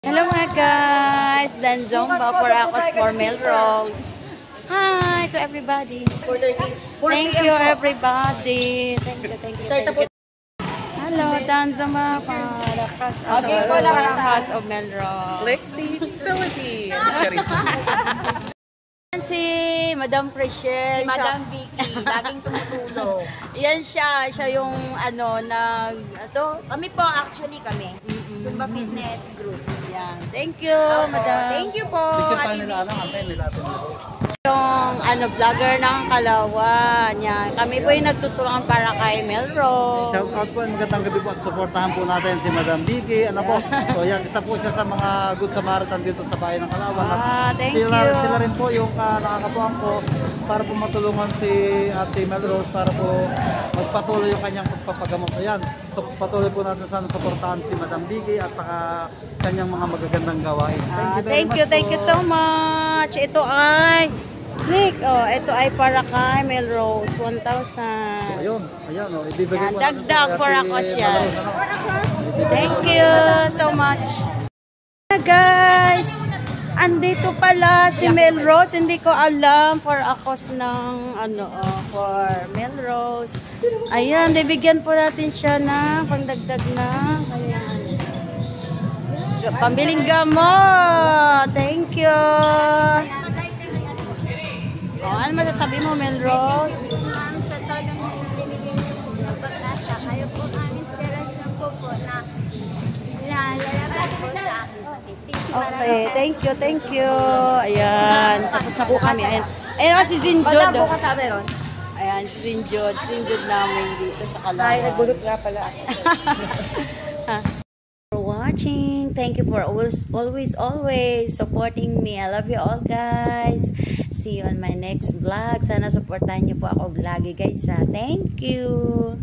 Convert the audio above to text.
Hello mga guys! Dan Zomba for Akos for Melrose. Hi to everybody. Thank you everybody. Thank you. Hello Dan Zomba for Akos of Melrose. Lexi, Philippines. Si Madam Precious. Si Madam Vicky, laging tumutulong. Yan siya yung Kami po, actually kami. Zumba Fitness Group. Yan. Thank you, Madam. Thank you po, Ate Vicky. Yung vlogger ng Kalawan. Yan. Kami po yung nagtutulungan para kay Melrose. Shout out po, magandang gabi po at supportahan po natin si Madam Vicky. So yan, isa po siya sa mga Good Samaritan dito sa bayan ng Kalawan. Thank you. Sila rin po yung nakakapuan ko para po matulungan si Ate Melrose para po magpatuloy yung kanyang pagpapagamot. Ayan, so patuloy po natin sana supportahan si Madam Vicky at saka kanyang mga magagandang gawain. Thank you so much. Ito ay Nick, ito ay para kay Melrose, 1,000. So, ayan, ibibigay po natin dagdag for Akos yan. Thank you so much. Guys, andito pala si Melrose. Hindi ko alam for Akos ng for Melrose. Ayan, bibigyan po natin siya na pangdagdag na pambiling gamot. Thank you. Ano masasabi mo, Melrose? Ma'am, sa tulong na binigyan niyo po ng pag-asa, kayo po ang inspirasyon po na lalabas po sa akin sakit. Okay, thank you. Ayan, tapos na po kami. Ayan si Zinjod. Wala po kasama ron. Ayan, si Zinjod namin dito sa Kalawan. Ay, nagbulot nga pala. For watching. Thank you for always supporting me. I love you all, guys. See you on my next vlog. Sana supportahan niyo po ako vlog, guys. Thank you.